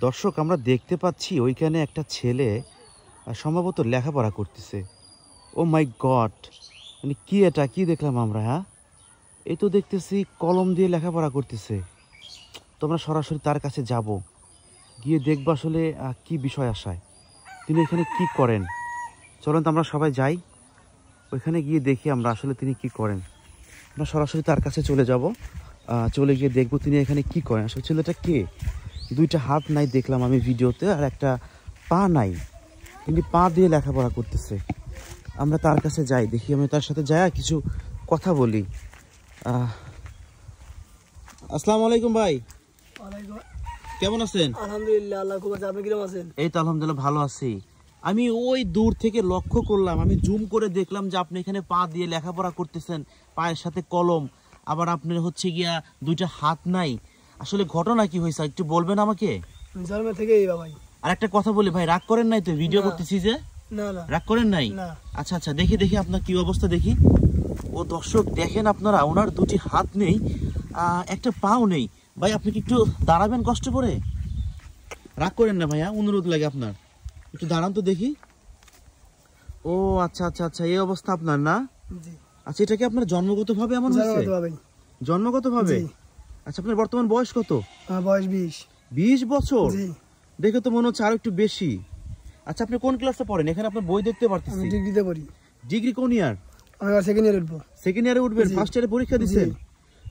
দর্শক আমরা দেখতে পাচ্ছি ওইখানে একটা ছেলে সম্ভবত লেখাপড়া করতেছে। ও মাই গড, মানে কি এটা, কি দেখলাম আমরা? হ্যাঁ, এই তো দেখতেছি কলম দিয়ে লেখাপড়া করতেছে। তো আমরা সরাসরি তার কাছে যাব, গিয়ে দেখবো আসলে কি বিষয় আশায় তিনি এখানে কি করেন। চলুন তো আমরা সবাই যাই, ওইখানে গিয়ে দেখি আমরা আসলে তিনি কি করেন। আমরা সরাসরি তার কাছে চলে যাব, চলে গিয়ে দেখবো তিনি এখানে কি করেন। আসলে ছেলেটা কে? দুইটা হাত নাই দেখলাম আমি ভিডিওতে, আর একটা পা নাই, তিনি পা দিয়ে লেখাপড়া করতেছে। আমরা তার কাছে যাই, দেখি আমি তার সাথে যাই কিছু কথা বলি। আসসালামু আলাইকুম ভাই, কেমন আছেন? আলহামদুলিল্লাহ, আল্লাহ খুব আপনি কিরকম আছেন? এই তো আলহামদুলিল্লাহ ভালো আছি। আমি ওই দূর থেকে লক্ষ্য করলাম, আমি জুম করে দেখলাম যে আপনি এখানে পা দিয়ে লেখাপড়া করতেছেন, পায়ের সাথে কলম, আবার আপনার হচ্ছে গিয়া দুইটা হাত নাই। আসলে ঘটনা কি হয়েছে একটু বলবেন আমাকে? জন্ম থেকেই ভাই। আর একটা কথা বলি ভাই, রাগ করেন নাই তো? ভিডিও করতেছি যে। না না, রাগ করেন নাই? না। আচ্ছা আচ্ছা, দেখি দেখি আপনার কি অবস্থা দেখি। ও দর্শক দেখেন আপনারা, ওনার দুটি হাত নেই, একটা পাও নেই। ভাই আপনি কি একটু দাঁড়াবেন কষ্ট করে? রাগ করেন না ভাইয়া, অনুরোধ লাগে আপনার, একটু দাঁড়ান তো দেখি। ও আচ্ছা আচ্ছা আচ্ছা, এই অবস্থা আপনার না? জি। আচ্ছা, এটা কি আপনার জন্মগতভাবে এমন হয়েছে? জন্মগতভাবে? আচ্ছা, আপনার বর্তমান বয়স কত? বয়স 20। 20 বছর? জি। দেখে তো মনে হচ্ছে আর একটু বেশি। আচ্ছা, আপনি কোন ক্লাসে পড়েন? এখানে আপনার বই দেখতে পারতেছি। আমি ডিগ্রিতে পড়ি। ডিগ্রি কোন ইয়ার? আমি সেকেন্ড ইয়ারে উঠবো। সেকেন্ড ইয়ারে উঠবেন? ফার্স্ট ইয়ারে পরীক্ষা দিবেন?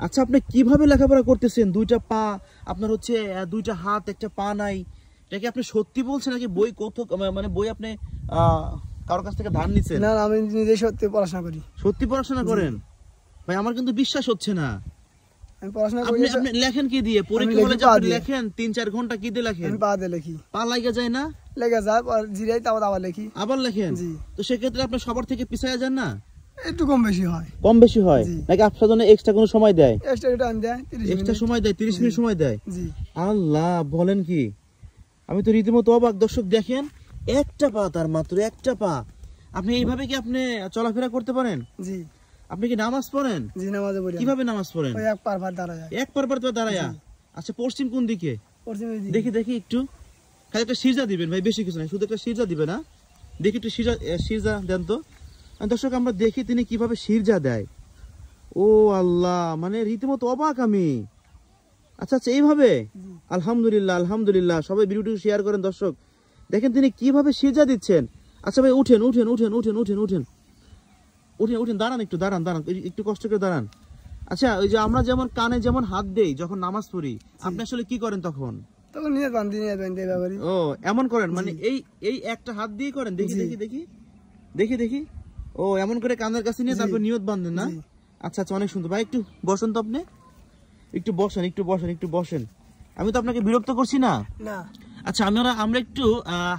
আচ্ছা, আপনি কিভাবে লেখাপড়া করতেছেন? দুইটা পা, আপনার হচ্ছে দুইটা হাত, একটা পা নাই। এটা কি আপনি সত্যি বলছেন নাকি বই কত, মানে বই আপনি কারোর কাছ থেকে ধার নিছেন? না, আমি নিজে সত্যি পড়াশোনা করি। সত্যি পড়াশোনা করেন? ভাই আমার কিন্তু বিশ্বাস হচ্ছে না। আমি পড়াশোনা করি। আপনি লেখেন কি দিয়ে? পরীক্ষা হলে যখন লেখেন 3-4 ঘন্টা কি দিয়ে লেখেন? আমি পা দিয়ে লিখি। পা লাগা যায় না? লেগে যায়, জিরাই তাও আবার লিখি। আবার লেখেন? জি। তো সেক্ষেত্রে আপনি সবার থেকে পিছায়া যান না? একটু কম বেশি হয়। কম বেশি হয় নাকি আপনার জন্য এক্সট্রা কোনো সময় দেয়? এক্সট্রা টাইম দেয়, 30 মিনিট। এক্সট্রা সময় দেয়, 30 মিনিট সময় দেয়? জি। আল্লাহ, বলেন কি! আমি তো রীতিমতো অবাক। দর্শক দেখেন, একটা পা, তার মাত্র একটা পা। আপনি এইভাবে কি আপনি চলাফেরা করতে পারেন? জি। আপনি কি নামাজ পড়েন? জি, নামাজে পড়ি। কিভাবে নামাজ পড়েন? ওই এক পার দাঁড়ায়। এক পার তো দাঁড়ায়া? আচ্ছা, পশ্চিম কোন দিকে? পশ্চিম দিকে। দেখি দেখি একটু, খালি একটা সিজা দিবেন ভাই, বেশি কিছু নাই, শুধু একটা সিজা দিবে না? দেখি একটু সিজা দেন তো। দর্শক আমরা দেখি তিনি কিভাবে সিজা দেয়। ও আল্লাহ, মানে রীতিমতো অবাক আমি। আচ্ছা আচ্ছা, এইভাবে? আলহামদুলিল্লাহ আলহামদুলিল্লাহ, সবাই ভিডিওটি শেয়ার করেন দর্শক। দেখেন তিনি কিভাবে সিজা দিচ্ছেন। আচ্ছা ভাই, উঠেন উঠেন উঠেন উঠেন উঠেন উঠেন উঠেন উঠেন, দাঁড়ান একটু, দাঁড়ান দাঁড়ান, একটু কষ্ট করে দাঁড়ান। আচ্ছা, ওই যে আমরা যেমন কানে যেমন হাত দেই যখন নামাজ পড়ি, আপনি আসলে কি করেন তখন? তখন নিয়ে বান্ধি করি। ও এমন করেন, মানে এই একটা হাত দিয়ে করেন? দেখি দেখি দেখি দেখি দেখি। ও এমন করে কানের কাছে নিয়ে তারপর নিয়ত বাঁধেন না? আচ্ছা আচ্ছা, অনেক সুন্দর। ভাই একটু বসেন তো, আপনি একটু বসেন, একটু বসেন, একটু বসেন। আমি তো আপনাকে বিরক্ত করছি না? না। আচ্ছা, আমরা একটু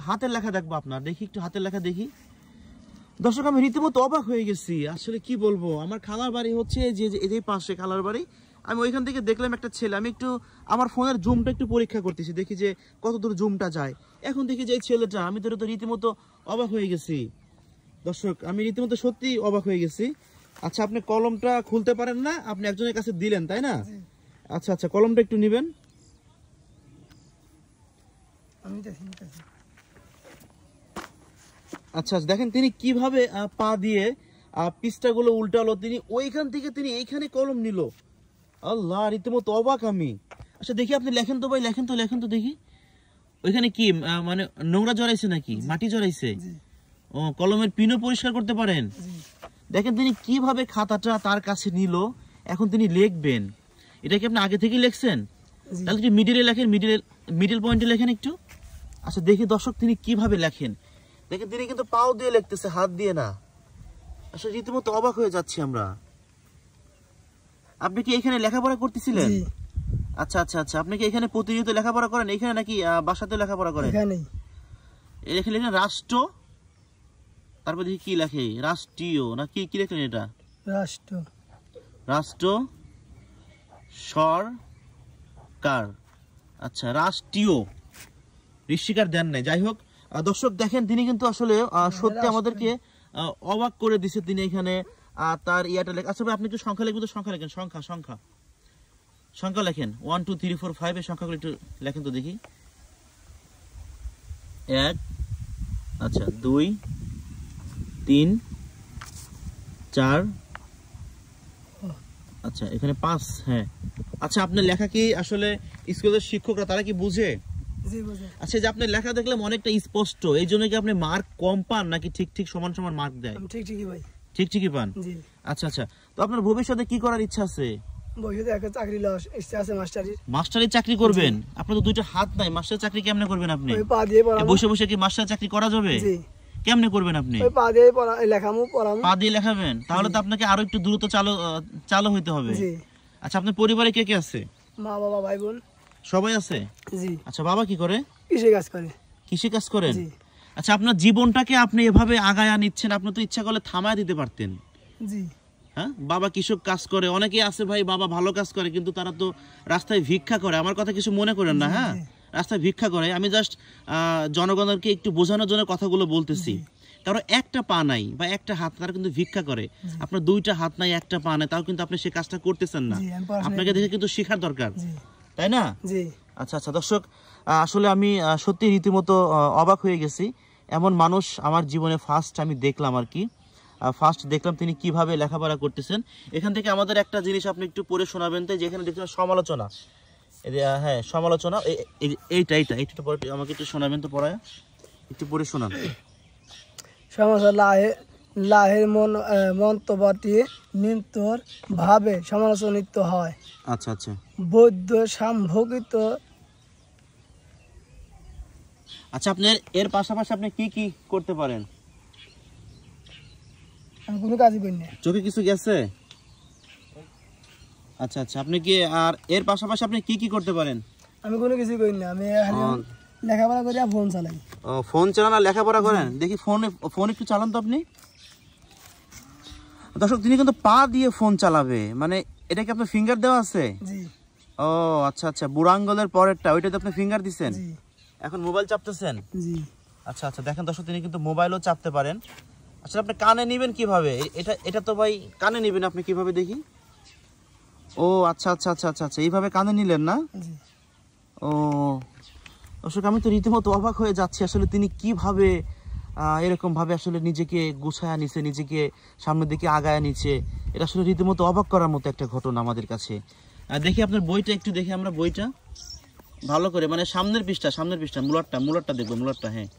হাতের লেখা দেখবো আপনার, দেখি একটু হাতের লেখা দেখি। দর্শক আমি রীতিমতো অবাক হয়ে গেছি, আসলে কি বলবো। আমার খালার বাড়ি হচ্ছে যে এই পাশে খালার বাড়ি। আমি ওইখান থেকে দেখলাম একটা ছেলে, আমি একটু আমার ফোনের জুমটা একটু পরীক্ষা করতেছি, দেখি যে কতদূর জুমটা যায়। এখন দেখি যে এই ছেলেটা, আমি তো রীতিমতো অবাক হয়ে গেছি দর্শক, আমি রীতিমতো সত্যি অবাক হয়ে গেছি। আচ্ছা, আপনি কলমটা খুলতে পারেন না? আপনি একজনের কাছে দিলেন তাই না? আচ্ছা আচ্ছা, কলমটা একটু নেবেন। আচ্ছা, দেখেন তিনি কিভাবে পা দিয়ে পৃষ্ঠাগুলো উল্টালো, তিনি ওইখান থেকে তিনি এইখানে কলম নিল। আল্লাহ, রীতিমতো অবাক আমি। আচ্ছা দেখি, আপনি লেখেন তো ভাই, লেখেন তো দেখি। ওইখানে কি মানে নোংরা জড়াইছে নাকি মাটি জড়াইছে? ও, কলমের পিনও পরিষ্কার করতে পারেন? দেখেন তিনি কিভাবে খাতাটা তার কাছে নিল, এখন তিনি লিখবেন। এটা কি আপনি আগে থেকেই লিখছেন? তাহলে একটু মিডিলে লেখেন, মিডিল পয়েন্টে লেখেন একটু। আচ্ছা দেখি দর্শক তিনি কিভাবে লেখেন। দেখেন তিনি কিন্তু পাও দিয়ে লিখতেছে, হাত দিয়ে না। আসলে রীতিমতো অবাক হয়ে যাচ্ছি আমরা। আপনি কি এখানে লেখাপড়া করতেছিলেন? আচ্ছা আচ্ছা আচ্ছা, আপনি কি এখানে প্রতিনিয়ত লেখাপড়া করেন এখানে নাকি বাসাতে লেখাপড়া করেন? এখানেই। এখানে লেখেন রাষ্ট্র, তারপর দেখি কি লেখে, রাষ্ট্রীয় না কি কি লেখেন এটা? রাষ্ট্র। রাষ্ট্র সরকার। আচ্ছা, রাষ্ট্রীয় ঋষিকার দেন নাই। যাই হোক দর্শক দেখেন, তিনি কিন্তু আসলে সত্যি আমাদেরকে অবাক করে দিছে। তিনি এখানে তার ইয়াটা লেখা। আচ্ছা ভাই, আপনি একটু সংখ্যা লিখবেন তো, সংখ্যা লেখেন, সংখ্যা লেখেন। 1 2 3 4 5 এর সংখ্যাগুলো একটু লেখেন তো দেখি। 1 আচ্ছা 2 3 4 আচ্ছা এখানে 5 হ্যাঁ আচ্ছা আপনার লেখা কি আসলে স্কুলের শিক্ষকরা তারা কি বুঝে জি বুঝে আচ্ছা যে আপনার লেখা দেখলাম অনেকটা স্পষ্ট এই জন্য কি আপনি মার্ক কম পান নাকি ঠিক ঠিক সমান সমান মার্ক দেয় আমি ঠিক ঠিকই ভাই ঠিক ঠিকই পান জি আচ্ছা আচ্ছা তো আপনার ভবিষ্যতে কি করার ইচ্ছা আছে ভবিষ্যতে একটা চাকরি লস ইচ্ছা আছে মাস্টারির মাস্টারের চাকরি করবেন আপনার তো দুইটা হাত নাই মাস্টারের চাকরি কেমনে করবেন আপনি ওই পা দিয়ে পড়াবো বসে বসে কি মাস্টারের চাকরি করা যাবে জি কেমনে করবেন আপনি ওই পা দিয়ে লেখামু পড়ামু পা দিয়ে লেখাবেন তাহলে তো আপনাকে আরো একটু দ্রুত চালু হইতে হবে জি আচ্ছা আপনার পরিবারে কে কে আছে মা বাবা ভাই বোন সবাই আছে জি আচ্ছা বাবা কি করে কৃষি কাজ করে কৃষি কাজ করেন জি আচ্ছা আপনার জীবনটাকে আপনি এভাবে আগায়া নিচ্ছেন আপনি তো ইচ্ছা করলে থামায় দিতে পারতেন জি হ্যাঁ বাবা কৃষক কাজ করে অনেকেই আছে ভাই বাবা ভালো কাজ করে কিন্তু তারা তো রাস্তায় ভিক্ষা করে আমার কথা কিছু মনে করেন না হ্যাঁ রাস্তায় ভিক্ষা করে আমি জাস্ট জনগণকে একটু বোঝানোর জন্য কথাগুলো বলতেছি কারণ একটা পা নাই বা একটা হাত তারা কিন্তু ভিক্ষা করে আপনার দুইটা হাত নাই একটা পা নাই তাও কিন্তু আপনি সেই কাজটা করতেছেন না জি, আমি পড়াশোনা আপনাকে দেখে কিন্তু শেখার দরকার জি তাই না জি আচ্ছা আচ্ছা দর্শক আসলে আমি সত্যি রীতিমতো অবাক হয়ে গেছি এমন মানুষ আমার জীবনে ফার্স্ট আমি দেখলাম আর কি ফার্স্ট দেখলাম তিনি কিভাবে লেখাপড়া করতেছেন এখান থেকে আমাদের একটা জিনিস আপনি একটু পড়ে শোনাবেন তো যেখানে দেখছেন সমালোচনা হ্যাঁ সমালোচনা এইটা পড়ে আমাকে একটু শোনাবেন তো পড়ায় একটু পড়ে শোনান সমস্যা লাহের মন্তব্যটি নিত্যর ভাবে সমালোচনিত হয় আচ্ছা আচ্ছা বৌদ্ধ সাম্ভোগিত আচ্ছা আপনার এর পাশাপাশি আপনি কি কি করতে পারেন আমি কোনো কাজই করি না চোখে কিছু গেছে আচ্ছা আচ্ছা আপনি কি আর এর পাশাপাশি আপনি কি কি করতে পারেন আমি কোনো কিছুই করি না আমি খালি লেখাপড়া করি আর ফোন চালাই ও ফোন চালান আর লেখাপড়া করেন দেখি ফোন একটু চালান তো আপনি দর্শক তিনি কিন্তু পা দিয়ে ফোন চালাবে মানে এটা কি আপনার ফিঙ্গার দেওয়া আছে জি ও আচ্ছা আচ্ছা বুড়ো আঙ্গুলের পরেরটা ওইটাতে আপনি ফিঙ্গার দিচ্ছেন জি এখন মোবাইল চাপতেছেন জি আচ্ছা আচ্ছা দেখেন দর্শক তিনি কিন্তু মোবাইলও চাপতে পারেন আসলে আপনি কানে নেবেন কিভাবে এটা তো ভাই কানে নেবেন আপনি কিভাবে দেখি ও আচ্ছা আচ্ছা আচ্ছা আচ্ছা আচ্ছা এইভাবে কানে নিলেন না জি ও দর্শক আমি তো রীতিমতো অবাক হয়ে যাচ্ছি আসলে তিনি কিভাবে এরকম ভাবে আসলে নিজেকে গুছায়া নিছে নিজেকে সামনের দিকে আগায়া নিচ্ছে এটা আসলে রীতিমতো অবাক করার মতো একটা ঘটনা আমাদের কাছে দেখি আপনার বইটা একটু দেখি আমরা বইটা ভালো করে মানে সামনের পৃষ্ঠা মুলারটা দেখবো মুলারটা হ্যাঁ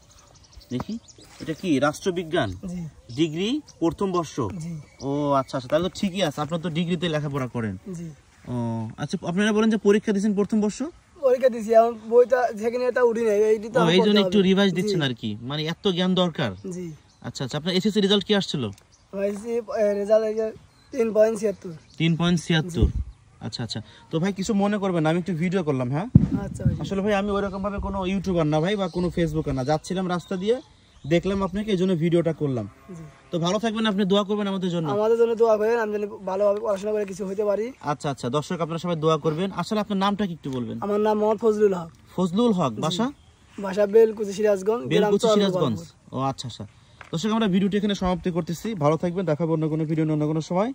দেখি এটা কি রাষ্ট্রবিজ্ঞান জি ডিগ্রি প্রথম বর্ষ জি ও আচ্ছা আচ্ছা তাহলে তো ঠিকই আছে আপনার তো ডিগ্রিতে লেখাপড়া করেন জি ও আচ্ছা আপনারা বলেন যে পরীক্ষা দিয়েছেন প্রথম বর্ষ পরীক্ষা দিছি এখন বইটা সেখানে এটা উঠি নাই এইটি তো এই জন্য একটু রিভাইজ দিচ্ছেন আর কি মানে এত জ্ঞান দরকার জি আচ্ছা আচ্ছা আপনার এসএসসি রেজাল্ট কি আসছিল হয়েছি রেজাল্ট 3.76 3.76 আচ্ছা আচ্ছা তো ভাই কিছু মনে করবেন না আমি একটু ভিডিও করলাম হ্যাঁ আচ্ছা আসলে ভাই আমি ওইরকম ভাবে কোনো ইউটিউবার না ভাই বা কোনো ফেসবুকার না যাচ্ছিলাম রাস্তা দিয়ে দেখলাম আপনাকে এই জন্য ভিডিওটা করলাম জি তো ভালো থাকবেন আপনি দোয়া করবেন আমাদের জন্য দোয়া করেন আমি যেন ভালোভাবে পড়াশোনা করে কিছু হতে পারি আচ্ছা আচ্ছা দর্শক আপনারা সবাই দোয়া করবেন আসলে আপনার নামটা কি একটু বলবেন আমার নাম মোহাম্মদ ফজলুল হক ফজলুল হক বাসা বাসা বেলকুচি সিরাজগঞ্জ বেলকুচি সিরাজগঞ্জ ও আচ্ছা আচ্ছা দর্শক আমরা ভিডিওটি এখানে সমাপ্তি করতেছি ভালো থাকবেন দেখা হবে অন্য কোনো ভিডিও অন্য কোনো সময়